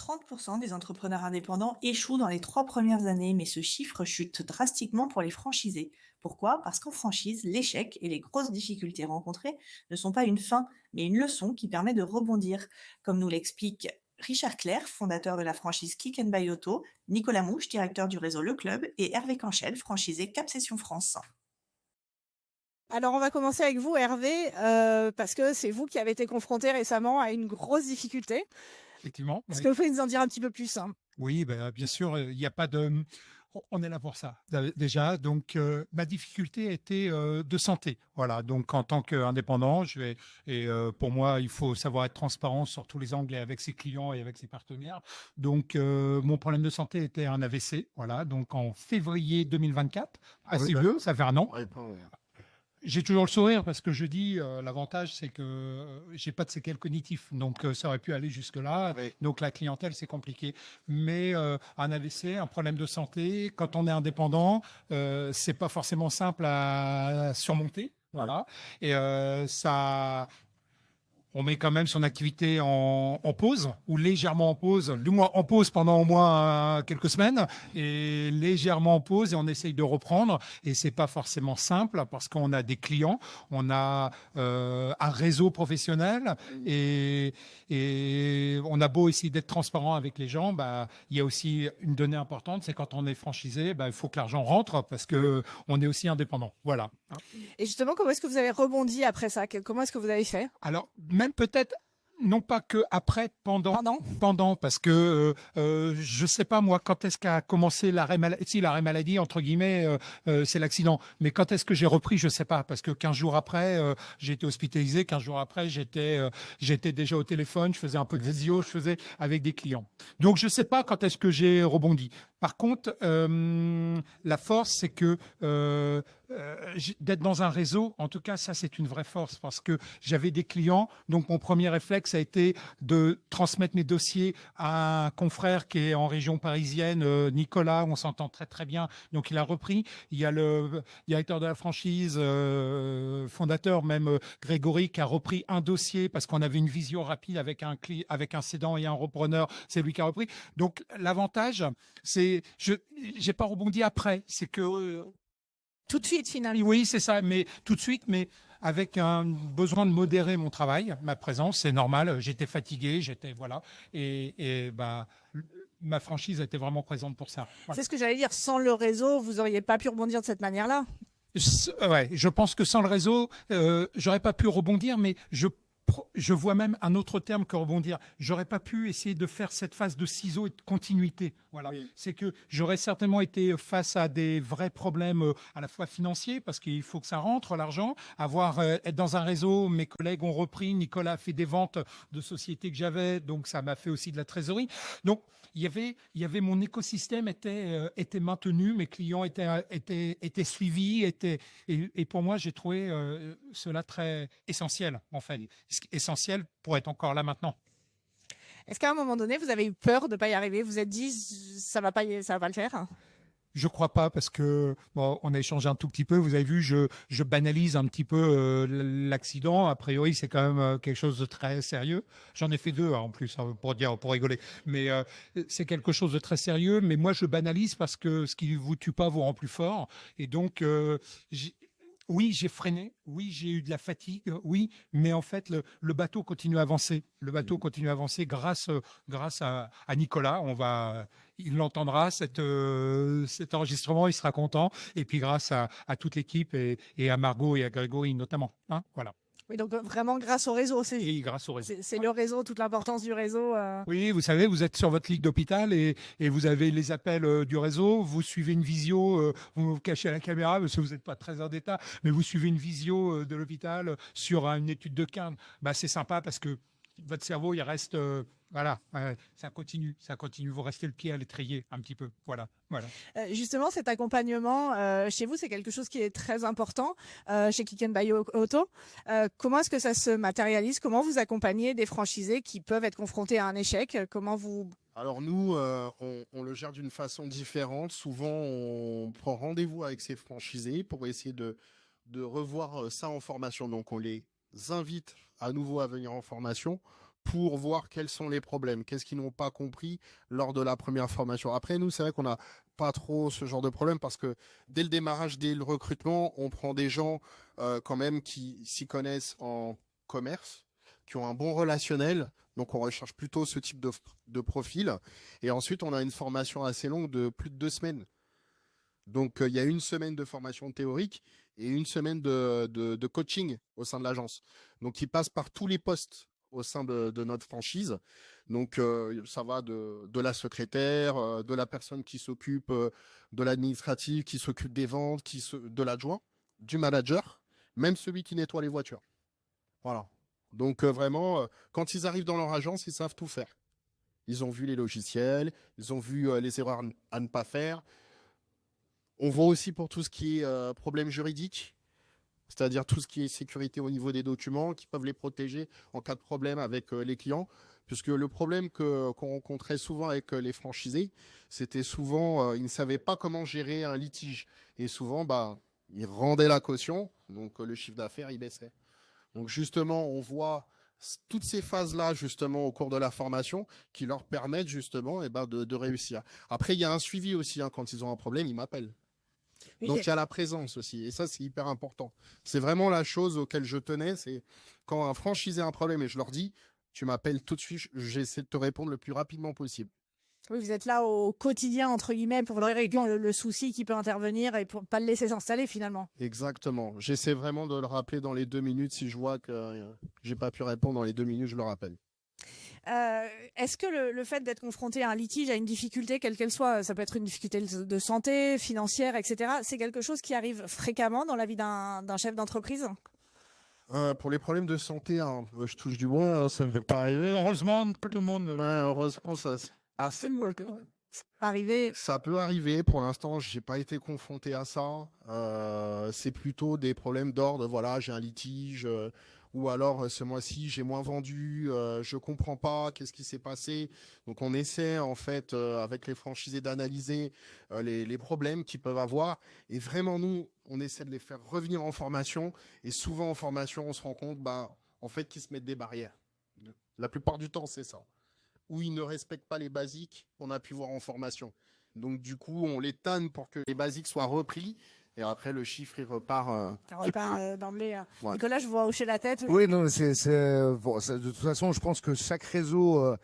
30% des entrepreneurs indépendants échouent dans les 3 premières années, mais ce chiffre chute drastiquement pour les franchisés. Pourquoi? Parce qu'en franchise, l'échec et les grosses difficultés rencontrées ne sont pas une fin, mais une leçon qui permet de rebondir, comme nous l'explique Richard Clerc, fondateur de la franchise Kick and Buy Auto, Nicolas Mouche, directeur du réseau Le Club, et Hervé Canchel, franchisé Cap Session France. Alors, on va commencer avec vous, Hervé, parce que c'est vous qui avez été confronté récemment à une grosse difficulté. Effectivement, Est-ce oui. que vous pouvez nous en dire un petit peu plus, hein? Oui, bien sûr, il y a pas de on est là pour ça, déjà. Donc, ma difficulté était, de santé. Voilà, donc en tant qu'indépendant, pour moi, il faut savoir être transparent sur tous les angles et avec ses clients et avec ses partenaires. Donc, mon problème de santé était un AVC, voilà, donc en février 2024, assez vieux, ça fait 1 an. Ouais, pas, ouais. J'ai toujours le sourire parce que je dis, l'avantage, c'est que j'ai pas de séquelles cognitives. Donc, ça aurait pu aller jusque-là. Oui. Donc, la clientèle, c'est compliqué. Mais un AVC, un problème de santé, quand on est indépendant, c'est pas forcément simple à surmonter. Voilà. Et on met quand même son activité en pause ou légèrement en pause, du moins en pause pendant au moins quelques semaines et légèrement en pause et on essaye de reprendre et c'est pas forcément simple parce qu'on a des clients, on a un réseau professionnel et on a beau essayer d'être transparent avec les gens, il y a aussi une donnée importante, c'est quand on est franchisé, il faut que l'argent rentre parce que on est aussi indépendant. Voilà. Et justement, comment est-ce que vous avez rebondi après ça? Comment est-ce que vous avez fait? Alors, même peut-être, non pas que après, Pendant? pendant, parce que je sais pas moi quand est-ce qu'a commencé l'arrêt maladie. Si l'arrêt maladie entre guillemets, c'est l'accident. Mais quand est-ce que j'ai repris, je sais pas, parce que 15 jours après, j'ai été hospitalisé. 15 jours après, j'étais déjà au téléphone, je faisais un peu de visio, je faisais avec des clients. Donc je sais pas quand est-ce que j'ai rebondi. Par contre, la force, c'est que d'être dans un réseau, en tout cas, ça c'est une vraie force parce que j'avais des clients. Donc mon premier réflexe a été de transmettre mes dossiers à un confrère qui est en région parisienne, Nicolas. On s'entend très très bien. Donc il a repris. Il y a le directeur de la franchise, fondateur même Grégory, qui a repris un dossier parce qu'on avait une visio rapide avec un cédant et un repreneur. C'est lui qui a repris. Donc l'avantage, c'est j'ai pas rebondi après. C'est que Tout de suite, finalement. oui, c'est ça, mais tout de suite, mais avec un besoin de modérer mon travail, ma présence, c'est normal. J'étais fatigué, voilà, ma franchise était vraiment présente pour ça. Voilà. C'est ce que j'allais dire. Sans le réseau, vous auriez pas pu rebondir de cette manière-là. Ouais, je pense que sans le réseau, j'aurais pas pu rebondir, mais je vois même un autre terme que rebondir. J'aurais pas pu essayer de faire cette phase de ciseaux et de continuité. Voilà. Oui. C'est que j'aurais certainement été face à des vrais problèmes à la fois financiers parce qu'il faut que ça rentre l'argent, être dans un réseau. Mes collègues ont repris. Nicolas a fait des ventes de sociétés que j'avais, donc ça m'a fait aussi de la trésorerie. Donc il y avait mon écosystème était maintenu, mes clients étaient suivis, et pour moi j'ai trouvé cela très essentiel en fait. Essentiel pour être encore là maintenant. Est-ce qu'à un moment donné, vous avez eu peur de pas y arriver? Vous vous êtes dit, ça va pas le faire? Je crois pas parce que on a échangé un tout petit peu. Vous avez vu, je banalise un petit peu l'accident. A priori, c'est quand même quelque chose de très sérieux. J'en ai fait 2 en plus pour rigoler. Mais c'est quelque chose de très sérieux. Mais moi, je banalise parce que ce qui vous tue pas vous rend plus fort. Et donc, oui, j'ai freiné. Oui, j'ai eu de la fatigue. Oui, mais en fait, le bateau continue à avancer. Le bateau continue à avancer grâce à Nicolas. Il l'entendra, cet enregistrement, il sera content. Et puis grâce à toute l'équipe et à Margot et à Grégory notamment. Hein, voilà. Oui, donc vraiment grâce au réseau. Et grâce au réseau. C'est le réseau, toute l'importance du réseau. Oui, vous savez, vous êtes sur votre ligue d'hôpital et vous avez les appels du réseau. Vous suivez une visio, vous vous cachez à la caméra parce que vous n'êtes pas très en état, mais vous suivez une visio de l'hôpital sur une étude de quinte. C'est sympa parce que votre cerveau, il reste, voilà, ça continue, vous restez le pied à l'étrier un petit peu, voilà. Justement, cet accompagnement, chez vous, c'est quelque chose qui est très important, chez Kick and Buy Auto. Comment est-ce que ça se matérialise? Comment vous accompagnez des franchisés qui peuvent être confrontés à un échec? Comment vous... Alors nous, on le gère d'une façon différente. Souvent, on prend rendez-vous avec ces franchisés pour essayer de revoir ça en formation. Donc, on les invite à nouveau à venir en formation pour voir quels sont les problèmes, qu'est-ce qu'ils n'ont pas compris lors de la première formation. Après, nous, c'est vrai qu'on n'a pas trop ce genre de problème parce que dès le démarrage, dès le recrutement, on prend des gens quand même qui s'y connaissent en commerce, qui ont un bon relationnel. Donc, on recherche plutôt ce type de profil. Et ensuite, on a une formation assez longue de plus de 2 semaines. Donc, il y a 1 semaine de formation théorique et 1 semaine de coaching au sein de l'agence. Donc, ils passent par tous les postes au sein de notre franchise. Donc, ça va de la secrétaire, de la personne qui s'occupe de l'administratif, qui s'occupe des ventes, de l'adjoint, du manager, même celui qui nettoie les voitures. Voilà. Donc, vraiment, quand ils arrivent dans leur agence, ils savent tout faire. Ils ont vu les logiciels, ils ont vu les erreurs à ne pas faire. On voit aussi pour tout ce qui est problème juridique, c'est-à-dire tout ce qui est sécurité au niveau des documents, qui peuvent les protéger en cas de problème avec les clients. Puisque le problème qu'on rencontrait souvent avec les franchisés, c'était souvent, ils ne savaient pas comment gérer un litige. Et souvent, ils rendaient la caution, donc le chiffre d'affaires, il baissait. Donc justement, on voit toutes ces phases-là, justement, au cours de la formation, qui leur permettent justement de réussir. Après, il y a un suivi aussi, hein, quand ils ont un problème, ils m'appellent. Oui, Donc il y a la présence aussi, et ça c'est hyper important. C'est vraiment la chose auquel je tenais, c'est quand un franchisé a un problème et je leur dis, tu m'appelles tout de suite, j'essaie de te répondre le plus rapidement possible. oui, vous êtes là au quotidien, entre guillemets, pour régler le souci qui peut intervenir et pour pas le laisser s'installer finalement. Exactement. J'essaie vraiment de le rappeler dans les 2 minutes. Si je vois que j'ai pas pu répondre dans les 2 minutes, je le rappelle. Est-ce que le fait d'être confronté à un litige, à une difficulté, quelle qu'elle soit, ça peut être une difficulté de santé, financière, etc., c'est quelque chose qui arrive fréquemment dans la vie d'un chef d'entreprise? Pour les problèmes de santé, hein, je touche du bois, hein, ça ne fait pas arriver. Heureusement, tout le monde. Ouais, heureusement, Arriver. ça peut arriver. Pour l'instant, j'ai pas été confronté à ça. C'est plutôt des problèmes d'ordre. Voilà, j'ai un litige. Ou alors ce mois-ci j'ai moins vendu, je comprends pas, qu'est-ce qui s'est passé. Donc on essaie en fait avec les franchisés d'analyser les problèmes qu'ils peuvent avoir, et vraiment nous on essaie de les faire revenir en formation, et souvent en formation on se rend compte en fait qu'ils se mettent des barrières. La plupart du temps c'est ça, ou ils ne respectent pas les basiques qu'on a pu voir en formation. Donc du coup on les tanne pour que les basiques soient repris. Et après, le chiffre, il repart. Ça repart d'emblée. Ouais. Nicolas, je vois hocher la tête. Oui, non, bon, de toute façon, je pense que chaque réseau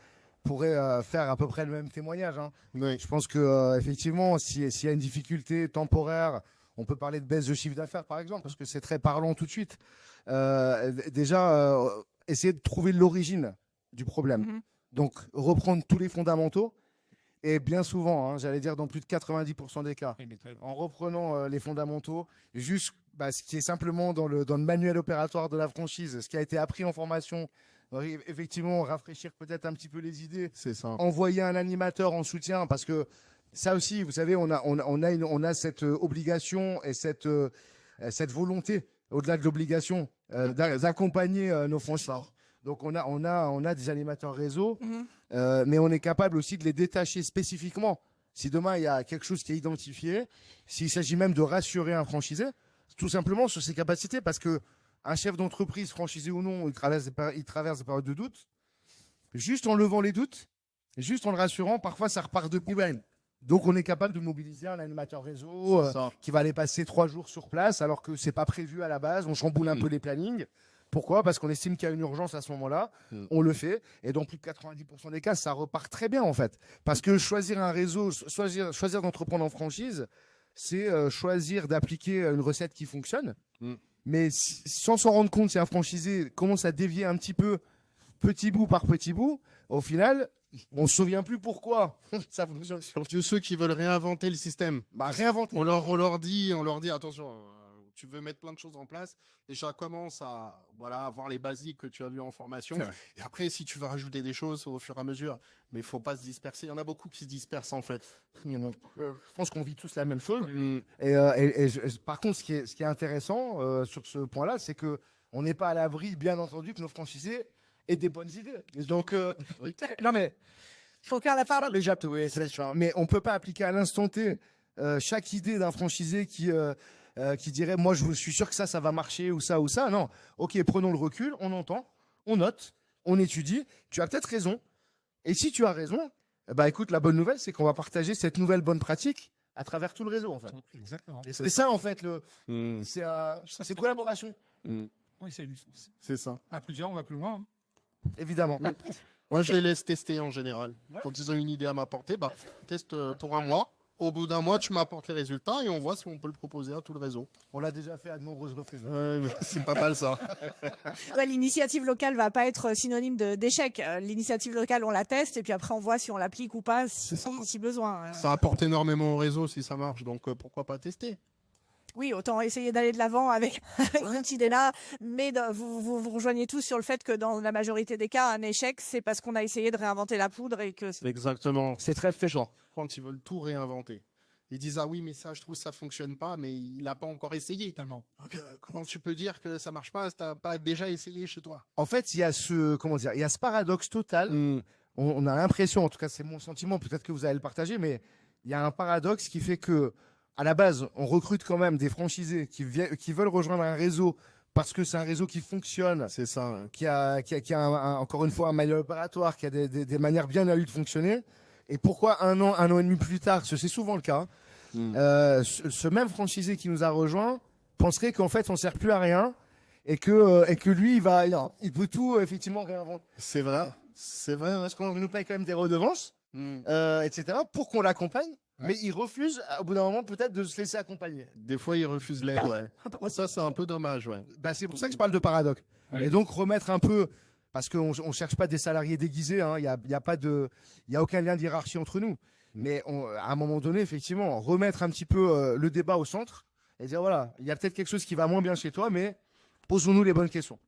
pourrait faire à peu près le même témoignage, hein. Oui. Je pense que effectivement, s'il y a une difficulté temporaire, on peut parler de baisse de chiffre d'affaires, par exemple, parce que c'est très parlant tout de suite. Déjà, essayer de trouver l'origine du problème. Mhm. Donc, reprendre tous les fondamentaux. Et bien souvent, hein, j'allais dire dans plus de 90% des cas, en reprenant les fondamentaux, juste ce qui est simplement dans le manuel opératoire de la franchise, ce qui a été appris en formation, effectivement, rafraîchir peut-être un petit peu les idées, C'est ça. envoyer un animateur en soutien, parce que ça aussi, vous savez, on a cette obligation et cette volonté, au-delà de l'obligation, d'accompagner nos franchiseurs. Donc on a des animateurs réseau, mais on est capable aussi de les détacher spécifiquement. Si demain il y a quelque chose qui est identifié, s'il s'agit même de rassurer un franchisé, tout simplement sur ses capacités, parce que un chef d'entreprise, franchisé ou non, il traverse des périodes de doute. Juste en levant les doutes, juste en le rassurant, parfois ça repart de poubelle. Donc on est capable de mobiliser un animateur réseau qui va aller passer 3 jours sur place, alors que c'est pas prévu à la base. On chamboule un peu les plannings. Pourquoi? Parce qu'on estime qu'il y a une urgence à ce moment-là, on le fait, et dans plus de 90% des cas, ça repart très bien en fait. Parce que choisir un réseau, choisir d'entreprendre en franchise, c'est choisir d'appliquer une recette qui fonctionne, mais sans s'en rendre compte, si un franchisé commence à dévier un petit peu, petit bout par petit bout, au final, on se souvient plus pourquoi ça fonctionne. Surtout ceux qui veulent réinventer le système. Réinventer. On leur dit attention, tu veux mettre plein de choses en place. Déjà, commence à avoir les basiques que tu as vues en formation. Et après, si tu veux rajouter des choses au fur et à mesure, mais il faut pas se disperser. Il y en a beaucoup qui se dispersent en fait. Je pense qu'on vit tous la même chose. Par contre, ce qui est intéressant sur ce point-là, c'est que on n'est pas à l'abri, bien entendu, que nos franchisés aient des bonnes idées. Donc, non mais Faut faire la part. mais on peut pas appliquer à l'instant T chaque idée d'un franchisé qui dirait moi je suis sûr que ça va marcher ou ça. Non, ok, prenons le recul, on entend, on note, on étudie, tu as peut-être raison. Et si tu as raison, bah écoute, la bonne nouvelle, c'est qu'on va partager cette nouvelle bonne pratique à travers tout le réseau, en fait. Exactement. Et c'est ça, en fait, Mm. c'est collaboration, Mm. Oui, C'est ça. à plusieurs, on va plus loin. évidemment. Moi, je les laisse tester en général. Quand ils ont une idée à m'apporter, bah, teste pour 1 mois. Au bout d'1 mois, tu m'apportes les résultats et on voit si on peut le proposer à tout le réseau. On l'a déjà fait à de nombreuses reprises. C'est pas mal ça. Ouais, l'initiative locale va pas être synonyme d'échec. L'initiative locale, on la teste et puis après on voit si on l'applique ou pas, si besoin. Ça apporte énormément au réseau si ça marche, donc pourquoi pas tester. Oui, autant essayer d'aller de l'avant avec cette idée-là, mais vous rejoignez tous sur le fait que dans la majorité des cas, un échec, c'est parce qu'on a essayé de réinventer la poudre et que Exactement. C'est très fléchant. Quand ils veulent tout réinventer. Ils disent ah oui mais ça je trouve ça fonctionne pas mais il n'a pas encore essayé. Totalement. Donc, comment tu peux dire que ça marche pas si t'as pas déjà essayé chez toi? En fait, il y a ce paradoxe total. On a l'impression, en tout cas c'est mon sentiment, peut-être que vous allez le partager, mais il y a un paradoxe qui fait que, à la base, on recrute quand même des franchisés qui veulent rejoindre un réseau parce que c'est un réseau qui fonctionne, C'est ça. qui a encore une fois un maillot opératoire, qui a des manières bien à lui de fonctionner. Et pourquoi un an et demi plus tard, parce que c'est souvent le cas, ce même franchisé qui nous a rejoint penserait qu'en fait on sert plus à rien et que lui il peut tout effectivement réinventer. C'est vrai. C'est vrai. Parce qu'on nous paye quand même des redevances, etc. pour qu'on l'accompagne. Mais il refuse, au bout d'un moment, peut-être de se laisser accompagner. Des fois ils refusent l'aide. Ouais. Ça c'est un peu dommage. Ouais. Bah, c'est pour ça que je parle de paradoxe. Ouais. Et donc remettre un peu, parce qu'on ne cherche pas des salariés déguisés, hein, il y a aucun lien de hiérarchie entre nous. Mais à un moment donné, effectivement, remettre un petit peu le débat au centre et dire voilà, il y a peut-être quelque chose qui va moins bien chez toi, mais posons-nous les bonnes questions.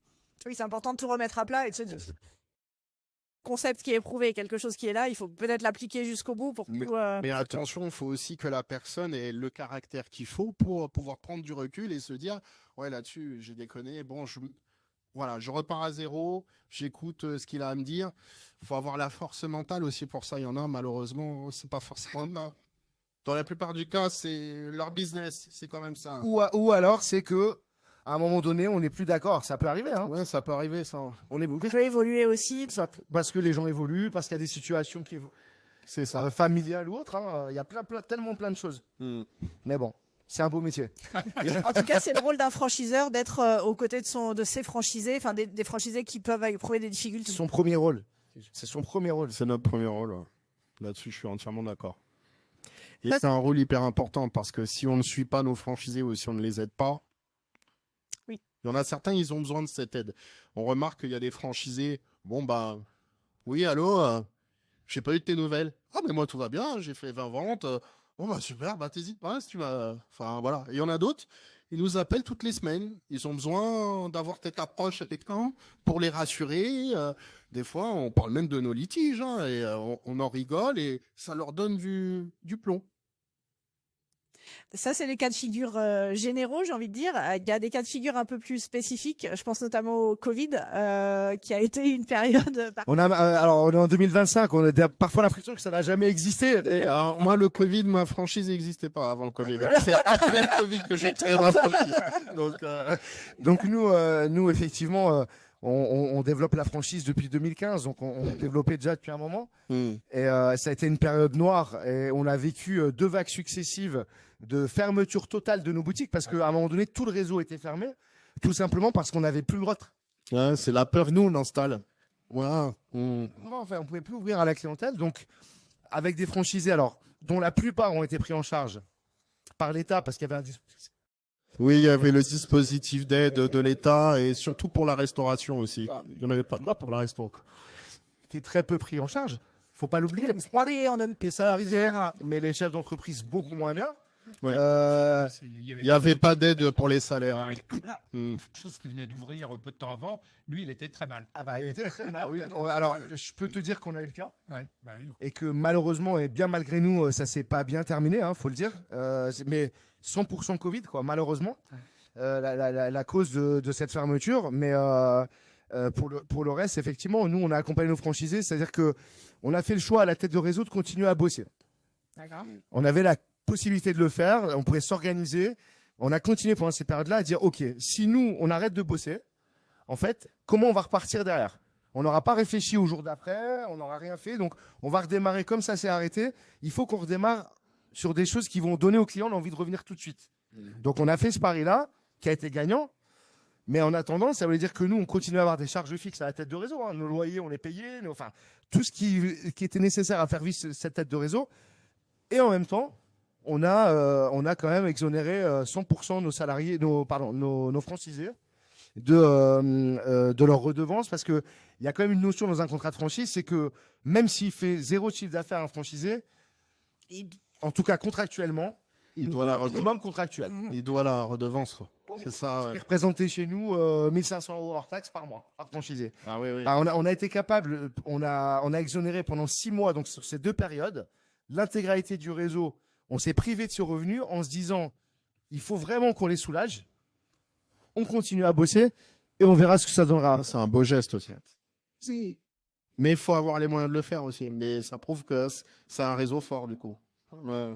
oui, c'est important de tout remettre à plat et de se dire concept qui est éprouvé, quelque chose qui est là, il faut peut-être l'appliquer jusqu'au bout pour Mais- tout. Mais attention, il faut aussi que la personne ait le caractère qu'il faut pour pouvoir prendre du recul et se dire ouais là-dessus j'ai déconné. Bon voilà, je repars à zéro, j'écoute ce qu'il a à me dire. Il faut avoir la force mentale aussi pour ça. Il y en a malheureusement, c'est pas forcément dans la plupart du cas, c'est leur business, c'est quand même ça. Ou alors, c'est que à un moment donné, on n'est plus d'accord. Ça peut arriver. Hein. Ouais, ça peut arriver ça. On est beaucoup. peut évoluer aussi. Parce que les gens évoluent, parce qu'il y a des situations qui C'est ça. familiales ou autres. Hein. Il y a tellement plein de choses. Mais bon, c'est un beau métier. En tout cas, c'est le rôle d'un franchiseur d'être aux côtés de ses franchisés, enfin des franchisés qui peuvent éprouver des difficultés. C'est son premier rôle. C'est son premier rôle. C'est notre premier rôle. Ouais. Là-dessus, je suis entièrement d'accord. Et Ça- c'est un rôle hyper important parce que si on ne suit pas nos franchisés ou si on ne les aide pas, Oui. il y en a certains, ils ont besoin de cette aide. On remarque qu'il y a des franchisés, bon bah, oui, allô, j'ai pas eu de tes nouvelles. Ah mais moi tout va bien, j'ai fait 20 ventes. Bon bah super, bah t'hésites pas si tu m'as... Enfin voilà. Et il y en a d'autres, ils nous appellent toutes les semaines. Ils ont besoin d'avoir cette approche avec quelqu'un pour les rassurer. Des fois, on parle même de nos litiges hein, et on en rigole et ça leur donne du plomb. Ça, c'est les cas de figure généraux, j'ai envie de dire. Il y a des cas de figure un peu plus spécifiques. Je pense notamment au Covid, qui a été une période. Alors, on est en 2025. On a parfois l'impression que ça n'a jamais existé. Et alors, moi, le Covid, ma franchise n'existait pas avant le Covid. C'est après le Covid que j'ai créé ma franchise. Donc nous effectivement, on développe la franchise depuis 2015. Donc on développait déjà depuis un moment. Et ça a été une période noire. Et on a vécu 2 vagues successives de fermeture totale de nos boutiques parce qu'à un moment donné, tout le réseau était fermé. Tout simplement parce qu'on n'avait plus le droit de... Ouais, c'est la peur, nous, on installe. Voilà. Enfin, on pouvait plus ouvrir à la clientèle. Donc, avec des franchisés, alors, dont la plupart ont été pris en charge par l'État parce qu'il y avait un dispositif. Oui, il y avait le dispositif d'aide de l'État et surtout pour la restauration aussi. Il n'y en avait pas pour la restauration. Qui est très peu pris en charge. Faut pas l'oublier. Et ça arrivait, mais les chefs d'entreprise beaucoup moins bien. Ouais. Il n'y avait pas d'aide pour les salaires. Quelque chose qui venait d'ouvrir peu de temps avant, lui, il était très mal. Ah bah, oui. Alors, je peux te dire qu'on a eu le cas. Ouais, bah oui. Et que malheureusement, et bien malgré nous, ça s'est pas bien terminé, faut le dire. Mais 100% Covid, quoi, malheureusement. La cause de cette fermeture. Mais pour le reste, effectivement, nous, on a accompagné nos franchisés. C'est-à-dire que on a fait le choix à la tête de réseau de continuer à bosser. D'accord. On avait la possibilité de le faire, on pouvait s'organiser. On a continué pendant ces périodes-là à dire, OK, si nous, on arrête de bosser, en fait, comment on va repartir derrière ? On n'aura pas réfléchi au jour d'après, on n'aura rien fait. Donc, on va redémarrer comme ça s'est arrêté. Il faut qu'on redémarre sur des choses qui vont donner aux clients l'envie de revenir tout de suite. Donc, on a fait ce pari-là, qui a été gagnant. Mais en attendant, ça veut dire que nous, on continue à avoir des charges fixes à la tête de réseau. Hein. Nos loyers, on les payait. Enfin, tout ce qui était nécessaire à faire vivre cette tête de réseau. Et en même temps, on a quand même exonéré 100% nos salariés, nos franchisés de leur redevance, parce qu'il y a quand même une notion dans un contrat de franchise, c'est que même s'il fait 0 chiffre d'affaires un franchisé, en tout cas contractuellement, Il doit la minimum contractuel. Il doit la redevance, quoi. C'est ça. Qui est représenté chez nous 1500 € hors taxe par mois, par franchisé. Ah oui, oui. Alors, on a été capable, on a exonéré pendant 6 mois, donc sur ces 2 périodes, l'intégralité du réseau. On s'est privé de ce revenu en se disant, il faut vraiment qu'on les soulage. On continue à bosser et on verra ce que ça donnera. C'est un beau geste aussi. Si. Mais il faut avoir les moyens de le faire aussi. Mais ça prouve que c'est un réseau fort, du coup. Ouais.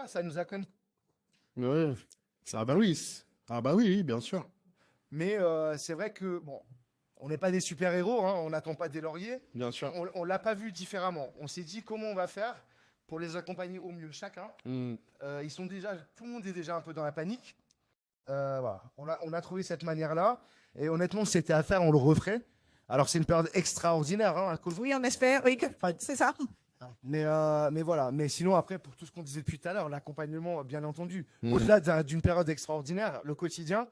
Ça nous a quand même. Ouais. Ah bah oui. Ah bah oui, bien sûr. Mais c'est vrai que, bon, on n'est pas des super-héros, hein, on n'attend pas des lauriers. Bien sûr. On ne l'a pas vu différemment. On s'est dit comment on va faire pour les accompagner au mieux chacun. Ils sont déjà, tout le monde est déjà un peu dans la panique. Voilà. On a trouvé cette manière-là. Et honnêtement, si c'était à faire, on le referait. Alors, c'est une période extraordinaire. Hein, à cause... Oui, on espère. Oui, c'est ça. Mais voilà. Mais sinon, après, pour tout ce qu'on disait depuis tout à l'heure, l'accompagnement, bien entendu, au-delà d'une période extraordinaire, le quotidien.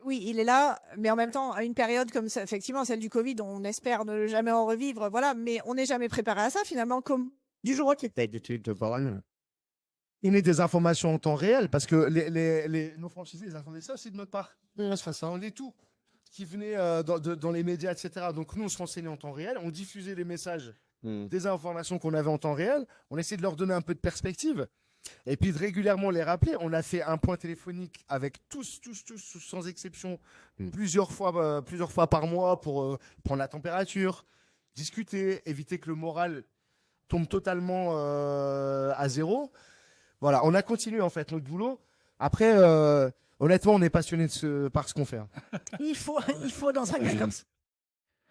Oui, il est là, mais en même temps, à une période comme ça, effectivement, celle du Covid, on espère ne jamais en revivre, voilà, mais on n'est jamais préparé à ça, finalement, comme du jour au lendemain. Il y a des informations en temps réel, parce que nos franchisés, ils attendaient ça aussi de notre part. Ça rendait tout. Qui venait dans les médias, etc. Donc, nous, on se renseignait en temps réel, on diffusait les messages, des informations qu'on avait en temps réel, on essayait de leur donner un peu de perspective. Et puis de régulièrement les rappeler. On a fait un point téléphonique avec tous, sans exception, plusieurs fois par mois pour prendre la température, discuter, éviter que le moral tombe totalement à zéro. Voilà, on a continué en fait notre boulot. Après, honnêtement, on est passionné par ce qu'on fait. Hein. Il faut dans un cas comme ça.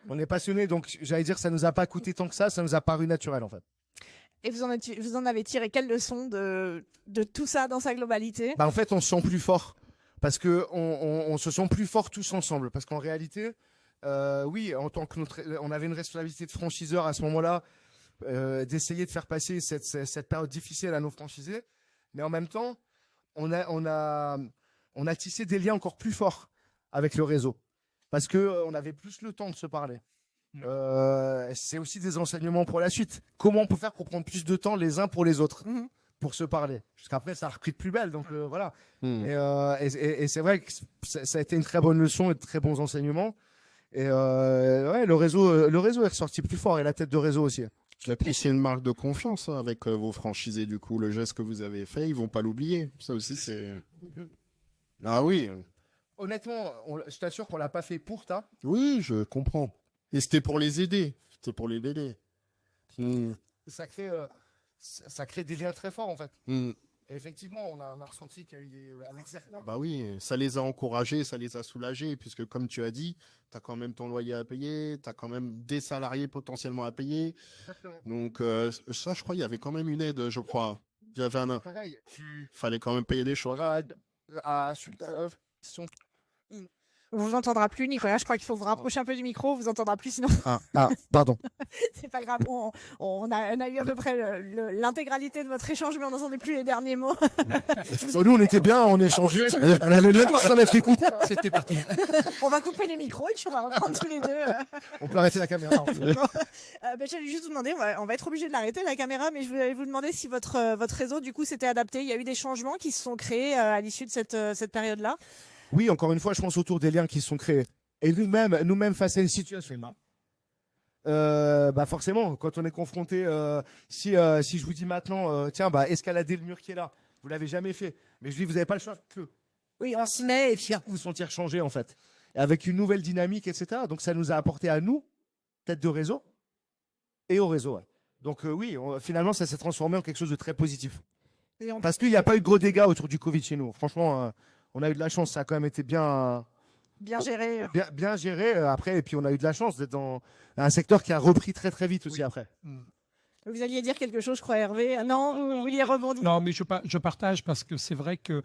On est passionné, donc j'allais dire, ça nous a pas coûté tant que ça nous a paru naturel en fait. Et vous en avez tiré quelle leçon de tout ça dans sa globalité? En fait, on se sent plus fort. Parce qu'on se sent plus fort tous ensemble. Parce qu'en réalité, oui, en tant que on avait une responsabilité de franchiseur à ce moment-là, d'essayer de faire passer cette période difficile à nos franchisés. Mais en même temps, on a tissé des liens encore plus forts avec le réseau. Parce qu'on avait plus le temps de se parler. C'est aussi des enseignements pour la suite. Comment on peut faire pour prendre plus de temps les uns pour les autres, pour se parler. Jusqu'après, ça a repris de plus belle. Donc voilà. Et c'est vrai que ça a été une très bonne leçon et de très bons enseignements. Et ouais, le réseau est ressorti plus fort et la tête de réseau aussi. Et puis c'est une marque de confiance hein, avec vos franchisés. Du coup, le geste que vous avez fait, ils vont pas l'oublier. Ça aussi, c'est. Ah oui. Honnêtement, je t'assure qu'on l'a pas fait pour ça. Oui, je comprends. Et c'était pour les aider. C'était pour les aider. Ça crée des liens très forts, en fait. Et effectivement, on a ressenti qu'il y a eu Bah oui, ça les a encouragés, ça les a soulagés, puisque comme tu as dit, tu as quand même ton loyer à payer, tu as quand même des salariés potentiellement à payer. Donc ça, je crois, il y avait quand même une aide, je crois. Il y avait fallait quand même payer des choses. On vous entendra plus, Nicolas. Je crois qu'il faut vous rapprocher un peu du micro. On vous entendra plus, sinon. Pardon. C'est pas grave. On a eu à peu près l'intégralité de votre échange, mais on n'entendait plus les derniers mots. Nous, on était bien, on échangeait. C'était parti. On va couper les micros et puis on va reprendre tous les deux. On peut arrêter la caméra. J'allais juste vous demander, on va être obligé de l'arrêter, la caméra, mais je voulais vous demander si votre réseau, du coup, s'était adapté. Il y a eu des changements qui se sont créés à l'issue de cette période-là. Oui, encore une fois, je pense autour des liens qui se sont créés. Et nous-mêmes face à une situation, forcément, quand on est confronté, si je vous dis maintenant, escalader le mur qui est là, vous l'avez jamais fait, mais je dis, vous n'avez pas le choix. Oui, on s'y met et puis vous vous sentir changer en fait, et avec une nouvelle dynamique, etc. Donc ça nous a apporté à nous, tête de réseau, et au réseau. Ouais. Donc oui, finalement, ça s'est transformé en quelque chose de très positif. Parce qu'il n'y a pas eu de gros dégâts autour du Covid chez nous. Franchement. On a eu de la chance, ça a quand même été bien Bien géré. bien géré après. Et puis on a eu de la chance d'être dans un secteur qui a repris très très vite aussi après. Vous alliez dire quelque chose, je crois, Hervé. Ah non, vous vouliez rebondir. Non, mais je partage parce que c'est vrai que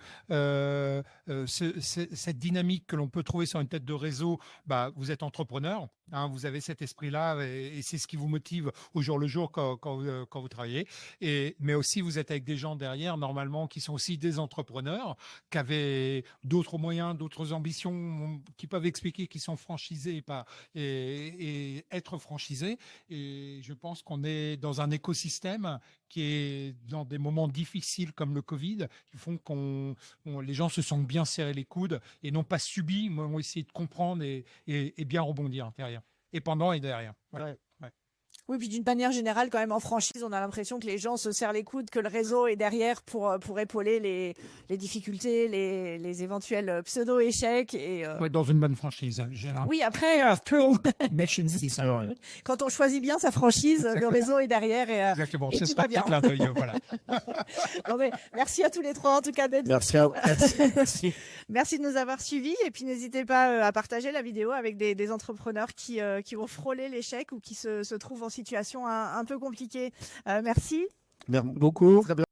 cette dynamique que l'on peut trouver sur une tête de réseau, bah, vous êtes entrepreneur, hein, vous avez cet esprit-là et c'est ce qui vous motive au jour le jour quand vous travaillez. Mais aussi, vous êtes avec des gens derrière, normalement, qui sont aussi des entrepreneurs, qui avaient d'autres moyens, d'autres ambitions, qui peuvent expliquer qu'ils sont franchisés et être franchisés. Et je pense qu'on est dans un écosystème qui est dans des moments difficiles comme le Covid, qui font les gens se sont bien serrés les coudes et n'ont pas subi, mais ont essayé de comprendre et bien rebondir derrière. Et pendant et derrière. Ouais. Oui, puis d'une manière générale, quand même, en franchise, on a l'impression que les gens se serrent les coudes, que le réseau est derrière pour épauler les difficultés, les éventuels pseudo-échecs. Ouais, dans une bonne franchise, généralement. Oui, après, quand on choisit bien sa franchise, le réseau est derrière. Exactement, et c'est tout ça, va bien. clin d'œil, voilà. Non, mais merci à tous les trois, en tout cas, d'être Merci à vous. Merci. Merci de nous avoir suivis et puis n'hésitez pas à partager la vidéo avec des entrepreneurs qui vont frôler l'échec ou qui se trouvent en situation un peu compliquée. Merci. Merci beaucoup. Très bien.